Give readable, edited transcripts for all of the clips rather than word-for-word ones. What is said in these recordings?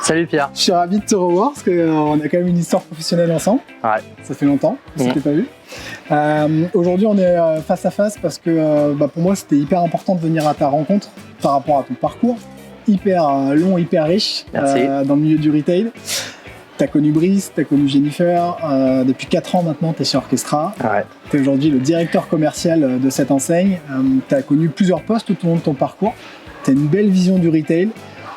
Salut Pierre. Je suis ravi de te revoir parce qu'on a quand même une histoire professionnelle ensemble. Ouais. Ça fait longtemps, on s'était pas vu. Aujourd'hui, on est face à face parce que pour moi, c'était hyper important de venir à ta rencontre par rapport à ton parcours. Hyper long, hyper riche dans le milieu du retail. Tu as connu Brice, tu as connu Jennifer. Depuis 4 ans maintenant, tu es chez Orchestra. Ouais. Tu es aujourd'hui le directeur commercial de cette enseigne. Tu as connu plusieurs postes tout au long de ton parcours. Tu as une belle vision du retail.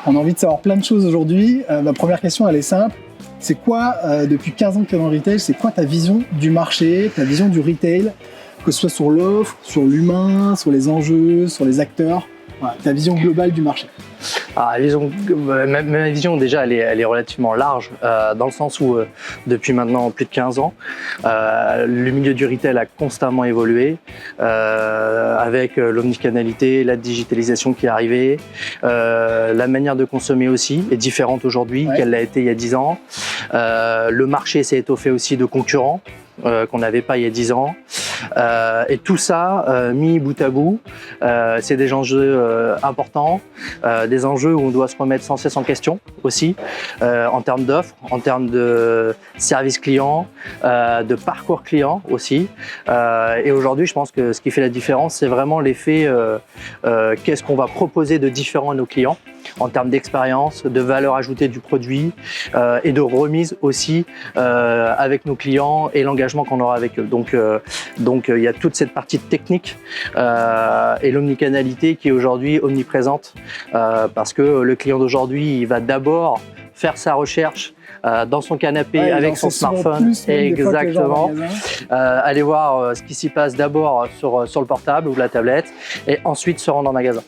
On a envie de savoir plein de choses aujourd'hui. Ma première question, elle est simple. C'est quoi, depuis 15 ans que tu es dans le retail, c'est quoi ta vision du marché, ta vision du retail, que ce soit sur l'offre, sur l'humain, sur les enjeux, sur les acteurs, voilà, ta vision globale du marché? Ma vision déjà elle est relativement large dans le sens où depuis maintenant plus de 15 ans le milieu du retail a constamment évolué avec l'omnicanalité, la digitalisation qui est arrivée, la manière de consommer aussi est différente aujourd'hui qu'elle l'a été il y a 10 ans, le marché s'est étoffé aussi de concurrents qu'on n'avait pas il y a 10 ans. Et tout ça, mis bout à bout, c'est des enjeux importants, des enjeux où on doit se remettre sans cesse en question aussi, en termes d'offres, en termes de service client, de parcours client aussi. Et aujourd'hui, je pense que ce qui fait la différence, c'est vraiment l'effet qu'est-ce qu'on va proposer de différent à nos clients en termes d'expérience, de valeur ajoutée du produit et de remise aussi avec nos clients et l'engagement qu'on aura avec eux. Donc il y a toute cette partie technique et l'omnicanalité qui est aujourd'hui omniprésente parce que le client d'aujourd'hui, il va d'abord faire sa recherche dans son canapé avec son smartphone, exactement. Aller voir ce qui s'y passe d'abord sur le portable ou la tablette et ensuite se rendre en magasin.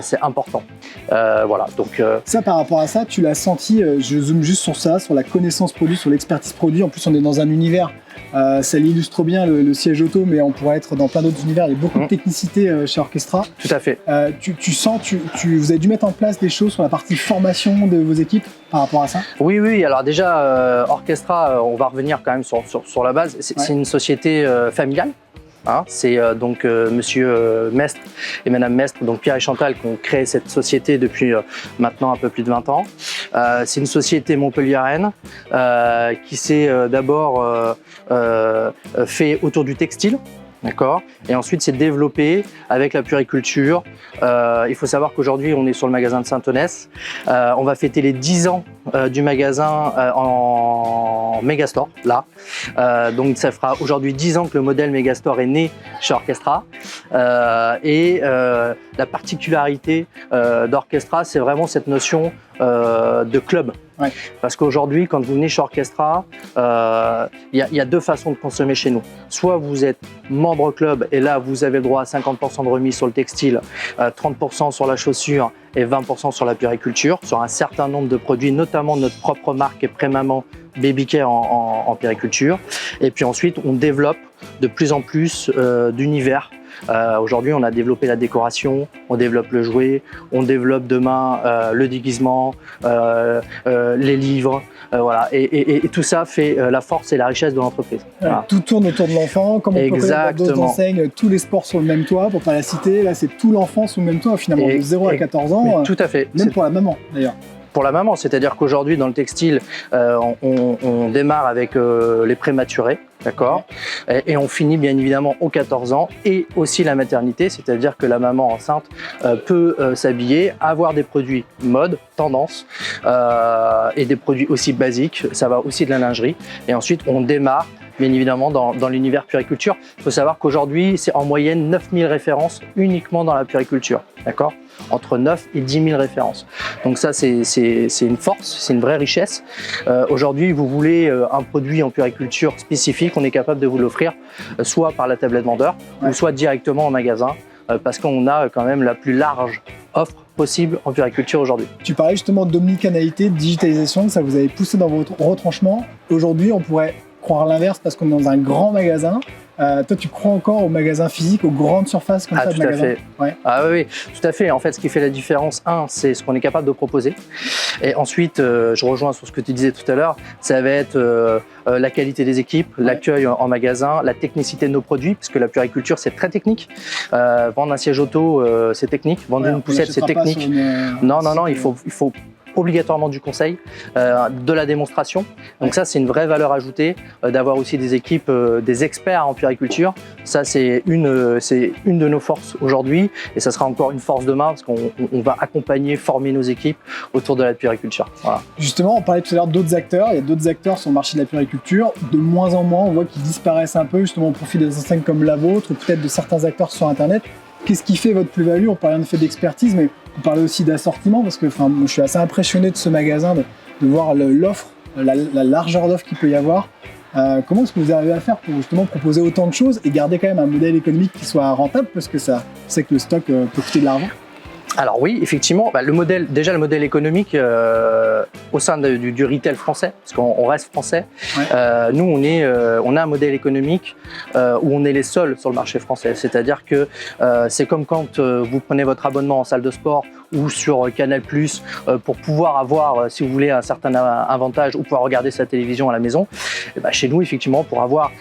C'est important. Voilà. Donc ça, par rapport à ça, tu l'as senti. Je zoome juste sur ça, sur la connaissance produit, sur l'expertise produit. En plus, on est dans un univers. Ça l'illustre bien le siège auto, mais on pourrait être dans plein d'autres univers. Il y a beaucoup de technicité chez Orchestra. Tout à fait. Tu sens, vous avez dû mettre en place des choses sur la partie formation de vos équipes par rapport à ça? Oui. Alors déjà, Orchestra, on va revenir quand même sur la base. C'est une société familiale. Hein, c'est donc Monsieur Mestre et Madame Mestre, donc Pierre et Chantal, qui ont créé cette société depuis maintenant un peu plus de 20 ans. C'est une société montpelliéraine qui s'est d'abord fait autour du textile. D'accord. Et ensuite, c'est développé avec la puériculture. Il faut savoir qu'aujourd'hui, on est sur le magasin de Saint-Onès. On va fêter les 10 ans du magasin en Megastore, là. Donc, ça fera aujourd'hui 10 ans que le modèle Megastore est né chez Orchestra. La particularité d'Orchestra, c'est vraiment cette notion de club. Ouais. Parce qu'aujourd'hui, quand vous venez chez Orchestra, y a deux façons de consommer chez nous. Soit vous êtes membre club et là, vous avez le droit à 50% de remise sur le textile, 30% sur la chaussure et 20% sur la puériculture, sur un certain nombre de produits, notamment notre propre marque et Prémaman Baby Care en puériculture. Et puis ensuite, on développe de plus en plus d'univers. Aujourd'hui, on a développé la décoration, on développe le jouet, on développe demain le déguisement, les livres, voilà. Et tout ça fait la force et la richesse de l'entreprise. Voilà. Tout tourne autour de l'enfant, comme on peut connaître dans d'autres enseignes, tous les sports sur le même toit, pour pas la citer. Là, c'est tout l'enfant sous le même toit, finalement, de 0 à 14 ans. Tout à fait. Même pour la maman, d'ailleurs. Pour la maman, c'est-à-dire qu'aujourd'hui, dans le textile, on démarre avec les prématurés, d'accord, et on finit bien évidemment aux 14 ans, et aussi la maternité, c'est-à-dire que la maman enceinte peut s'habiller, avoir des produits mode, tendance, et des produits aussi basiques, ça va aussi de la lingerie, et ensuite on démarre bien évidemment dans l'univers puériculture. Il faut savoir qu'aujourd'hui, c'est en moyenne 9000 références uniquement dans la puériculture, d'accord ? Entre 9 et 10 000 références. Donc ça, c'est une force, c'est une vraie richesse. Aujourd'hui, vous voulez un produit en puériculture spécifique, on est capable de vous l'offrir, soit par la tablette vendeur, ou soit directement en magasin, parce qu'on a quand même la plus large offre possible en puériculture aujourd'hui. Tu parlais justement d'omnicanalité, de digitalisation, ça vous avez poussé dans votre retranchement. Aujourd'hui, on pourrait croire l'inverse parce qu'on est dans un grand magasin. Toi, tu crois encore aux magasins physiques, aux grandes surfaces comme ça de magasins? Tout à fait. Ouais. Ah oui, tout à fait. En fait, ce qui fait la différence, c'est ce qu'on est capable de proposer. Et ensuite, je rejoins sur ce que tu disais tout à l'heure, ça va être la qualité des équipes, l'accueil en magasin, la technicité de nos produits, parce que la puériculture, c'est très technique. Vendre un siège auto, c'est technique. Vendre une poussette, c'est technique. Non, il faut obligatoirement du conseil, de la démonstration. Donc ça, c'est une vraie valeur ajoutée d'avoir aussi des équipes, des experts en puériculture. Ça, c'est une de nos forces aujourd'hui et ça sera encore une force demain parce qu'on va accompagner, former nos équipes autour de la puériculture. Voilà. Justement, on parlait tout à l'heure d'autres acteurs. Il y a d'autres acteurs sur le marché de la puériculture. De moins en moins, on voit qu'ils disparaissent un peu justement au profit des enseignes comme la vôtre ou peut-être de certains acteurs sur Internet. Qu'est-ce qui fait votre plus-value? On parlait en effet d'expertise, mais on parlait aussi d'assortiment parce que moi, je suis assez impressionné de ce magasin, de voir l'offre, la largeur d'offre qu'il peut y avoir. Comment est-ce que vous arrivez à faire pour justement proposer autant de choses et garder quand même un modèle économique qui soit rentable parce que ça, c'est que le stock peut coûter de l'argent? Alors oui, effectivement, le modèle économique au sein du retail français, parce qu'on reste français, ouais. Nous on a un modèle économique où on est les seuls sur le marché français. C'est-à-dire que c'est comme quand vous prenez votre abonnement en salle de sport ou sur Canal+, pour pouvoir avoir, si vous voulez, un certain avantage ou pouvoir regarder sa télévision à la maison. Et chez nous, effectivement, pour avoir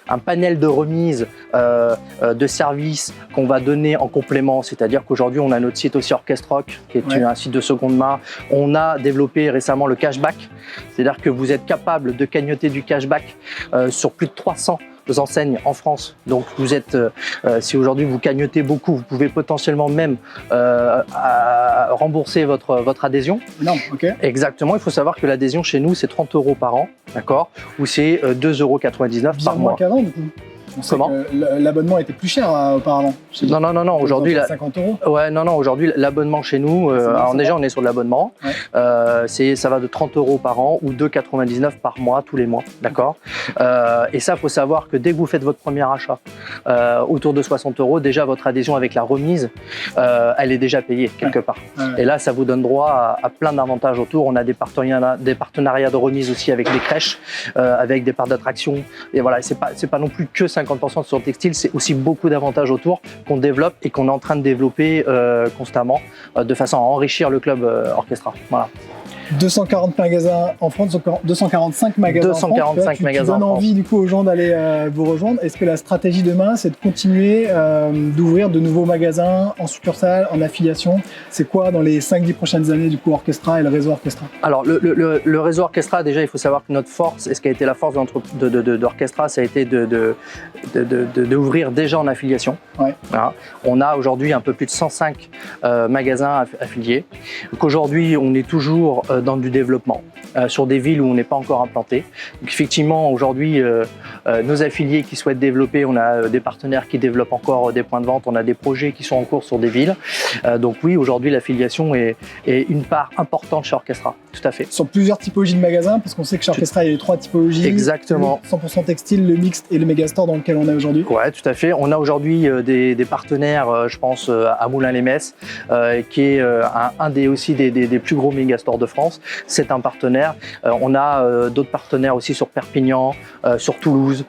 un panel de remises, de services qu'on va donner en complément, c'est-à-dire qu'aujourd'hui on a notre site aussi Orchestrock qui est un site de seconde main. On a développé récemment le cashback, c'est-à-dire que vous êtes capable de cagnotter du cashback sur plus de 300 enseignes en France. Donc vous êtes, si aujourd'hui vous cagnotez beaucoup, vous pouvez potentiellement même rembourser votre adhésion. Non, ok. Exactement, il faut savoir que l'adhésion chez nous c'est 30 € par an, d'accord, ou c'est 2,99 € par mois. Moins qu'avant du coup. Comment? L'abonnement était plus cher auparavant. Non. Aujourd'hui, 50 €. Ouais, non. Aujourd'hui, l'abonnement chez nous, alors déjà, on est sur de l'abonnement. Ouais. Ça va de 30 € par an ou 2,99 € par mois, tous les mois, d'accord. Et ça, faut savoir que dès que vous faites votre premier achat, autour de 60 €, déjà votre adhésion avec la remise, elle est déjà payée quelque part. Ouais. Et là, ça vous donne droit à plein d'avantages autour. On a des partenariats de remise aussi avec des crèches, avec des parcs d'attraction. Et voilà, c'est pas non plus que 50% sur le textile, c'est aussi beaucoup d'avantages autour qu'on développe et qu'on est en train de développer constamment de façon à enrichir le club Orchestra. Voilà. 240 magasins en France, 245 magasins 245 en France. Tu donnes envie du coup aux gens d'aller vous rejoindre. Est-ce que la stratégie demain, c'est de continuer d'ouvrir de nouveaux magasins en succursale, en affiliation? C'est quoi dans les 5-10 prochaines années du coup Orchestra et le réseau Orchestra? Alors le réseau Orchestra, déjà il faut savoir que notre force, et ce qui a été la force d'Orchestra, ça a été d'ouvrir déjà en affiliation. Ouais. Voilà. On a aujourd'hui un peu plus de 105 magasins affiliés. Donc aujourd'hui on est toujours dans du développement, sur des villes où on n'est pas encore implanté. Donc effectivement, aujourd'hui, nos affiliés qui souhaitent développer, on a des partenaires qui développent encore des points de vente, on a des projets qui sont en cours sur des villes. Donc oui, aujourd'hui, l'affiliation est une part importante chez Orchestra, tout à fait. Sur plusieurs typologies de magasins, parce qu'on sait que chez Orchestra, il y a eu 3 typologies. Exactement. 100% textile, le mixte et le Megastore dans lequel on est aujourd'hui. Ouais, tout à fait. On a aujourd'hui des partenaires, je pense à Moulins-les-Metz, qui est un des plus gros Megastores de France. C'est un partenaire. On a d'autres partenaires aussi sur Perpignan, sur Toulouse,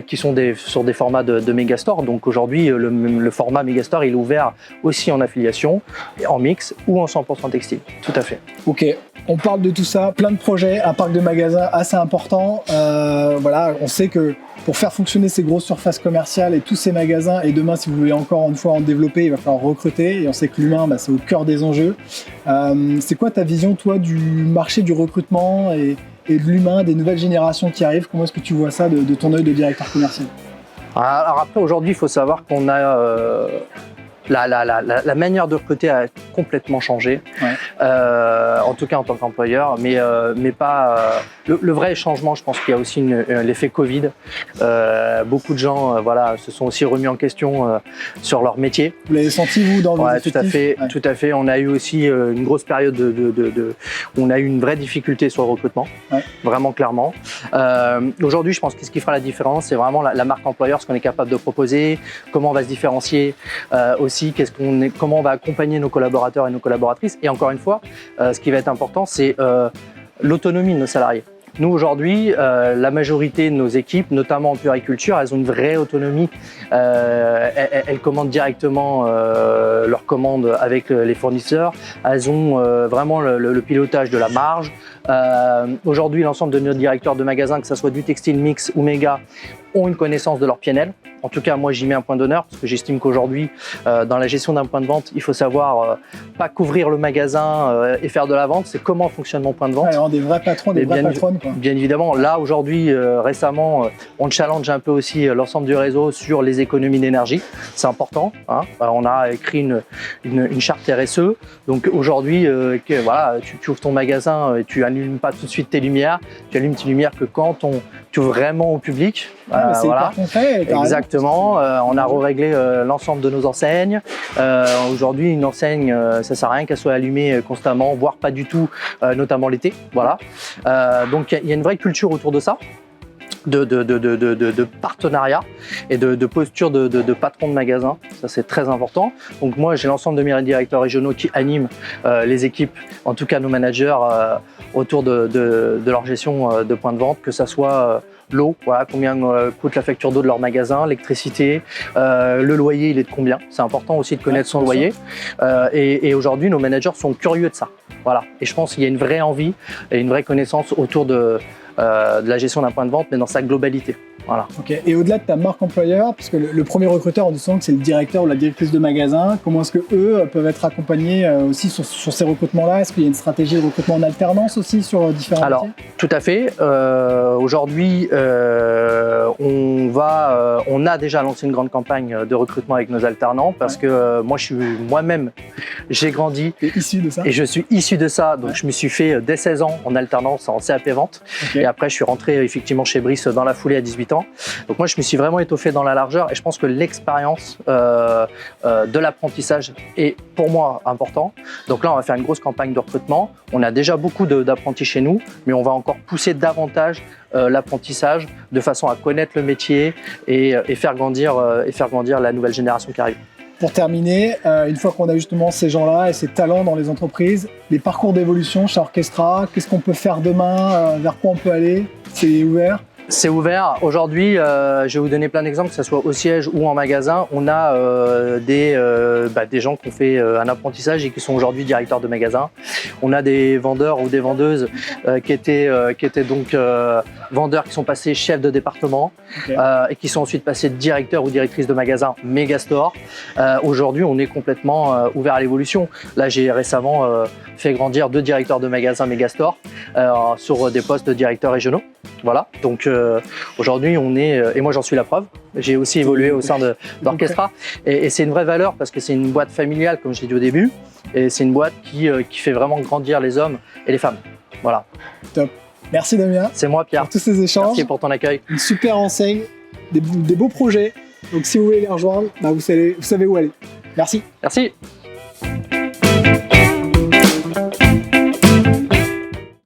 qui sont sur des formats de Megastore. Donc aujourd'hui, le format Megastore, il est ouvert aussi en affiliation, en mix ou en 100% textile. Tout à fait. Ok. On parle de tout ça, plein de projets, un parc de magasins assez important. Voilà, on sait que pour faire fonctionner ces grosses surfaces commerciales et tous ces magasins, et demain, si vous voulez encore une fois en développer, il va falloir recruter. Et on sait que l'humain, c'est au cœur des enjeux. C'est quoi ta vision, toi, du marché du recrutement et de l'humain, des nouvelles générations qui arrivent? Comment est-ce que tu vois ça de ton œil de directeur commercial? Alors après, aujourd'hui, il faut savoir qu'on a... La manière de recruter a complètement changé, ouais. En tout cas en tant qu'employeur, mais pas le vrai changement. Je pense qu'il y a aussi l'effet Covid. Beaucoup de gens, se sont aussi remis en question sur leur métier. Vous l'avez senti vous dans vos effectifs? Tout à fait, ouais. Tout à fait. On a eu aussi une grosse période on a eu une vraie difficulté sur le recrutement, ouais. Vraiment clairement. Aujourd'hui, je pense que ce qui fera la différence, c'est vraiment la marque employeur, ce qu'on est capable de proposer, comment on va se différencier. Aussi, comment on va accompagner nos collaborateurs et nos collaboratrices. Et encore une fois, ce qui va être important, c'est l'autonomie de nos salariés. Nous, aujourd'hui, la majorité de nos équipes, notamment en puériculture, elles ont une vraie autonomie. Elles commandent directement leurs commandes avec les fournisseurs. Elles ont vraiment le pilotage de la marge. Aujourd'hui, l'ensemble de nos directeurs de magasins, que ce soit du textile mix ou méga, ont une connaissance de leur PNL. En tout cas, moi, j'y mets un point d'honneur parce que j'estime qu'aujourd'hui, dans la gestion d'un point de vente, il faut savoir pas couvrir le magasin et faire de la vente. C'est comment fonctionne mon point de vente. Ouais, des vrais patrons, des vraies patronnes, quoi. Bien évidemment, là, aujourd'hui, récemment, on challenge un peu aussi l'ensemble du réseau sur les économies d'énergie. C'est important. Hein. On a écrit une charte RSE. Donc aujourd'hui, voilà, tu ouvres ton magasin et tu allumes pas tout de suite tes lumières. Tu allumes tes lumières que quand tu ouvres vraiment au public. C'est voilà. hyper concret. Exactement. On a réglé l'ensemble de nos enseignes. Aujourd'hui, une enseigne, ça sert à rien qu'elle soit allumée constamment, voire pas du tout, notamment l'été. Voilà. Donc il y a une vraie culture autour de ça. De partenariat et de posture de patron de magasin, ça c'est très important. Donc moi j'ai l'ensemble de mes directeurs régionaux qui animent les équipes, en tout cas nos managers autour de leur gestion de points de vente, que ça soit l'eau, voilà, combien coûte la facture d'eau de leur magasin, l'électricité, le loyer il est de combien, c'est important aussi de connaître son loyer et aujourd'hui nos managers sont curieux de ça, voilà, et je pense qu'il y a une vraie envie et une vraie connaissance autour de la gestion d'un point de vente, mais dans sa globalité. Voilà. Ok. Et au-delà de ta marque employeur, parce que le premier recruteur, on dit souvent que c'est le directeur ou la directrice de magasin, comment est-ce que eux peuvent être accompagnés aussi sur ces recrutements-là? Est-ce qu'il y a une stratégie de recrutement en alternance aussi sur différents Alors, métiers? tout à fait. Aujourd'hui, on a déjà lancé une grande campagne de recrutement avec nos alternants parce que moi-même, j'ai grandi. T'es issu de ça? Et je suis issu de ça, donc je me suis fait dès 16 ans en alternance en CAP vente. Okay. Et après, je suis rentré effectivement chez Brice dans la foulée à 18 ans. Donc moi, je me suis vraiment étoffé dans la largeur et je pense que l'expérience de l'apprentissage est pour moi important. Donc là, on va faire une grosse campagne de recrutement. On a déjà beaucoup d'apprentis chez nous, mais on va encore pousser davantage l'apprentissage de façon à connaître le métier et faire grandir la nouvelle génération qui arrive. Pour terminer, une fois qu'on a justement ces gens-là et ces talents dans les entreprises, les parcours d'évolution chez Orchestra, qu'est-ce qu'on peut faire demain, vers quoi on peut aller? C'est ouvert? C'est ouvert. Aujourd'hui, je vais vous donner plein d'exemples, que ce soit au siège ou en magasin. On a des gens qui ont fait un apprentissage et qui sont aujourd'hui directeurs de magasin. On a des vendeurs ou des vendeuses qui étaient donc vendeurs qui sont passés chefs de département et qui sont ensuite passés directeurs ou directrices de magasin Megastore. Aujourd'hui, on est complètement ouvert à l'évolution. Là, j'ai récemment fait grandir 2 directeurs de magasin Megastore sur des postes de directeurs régionaux. Voilà, donc aujourd'hui on est, et moi j'en suis la preuve, j'ai aussi évolué au sein d'Orchestra et c'est une vraie valeur parce que c'est une boîte familiale comme je l'ai dit au début et c'est une boîte qui fait vraiment grandir les hommes et les femmes. Voilà. Top. Merci Damien. C'est moi Pierre. Pour tous ces échanges. Merci pour ton accueil. Une super enseigne, des beaux projets, donc si vous voulez les rejoindre, vous savez où aller. Merci. Merci.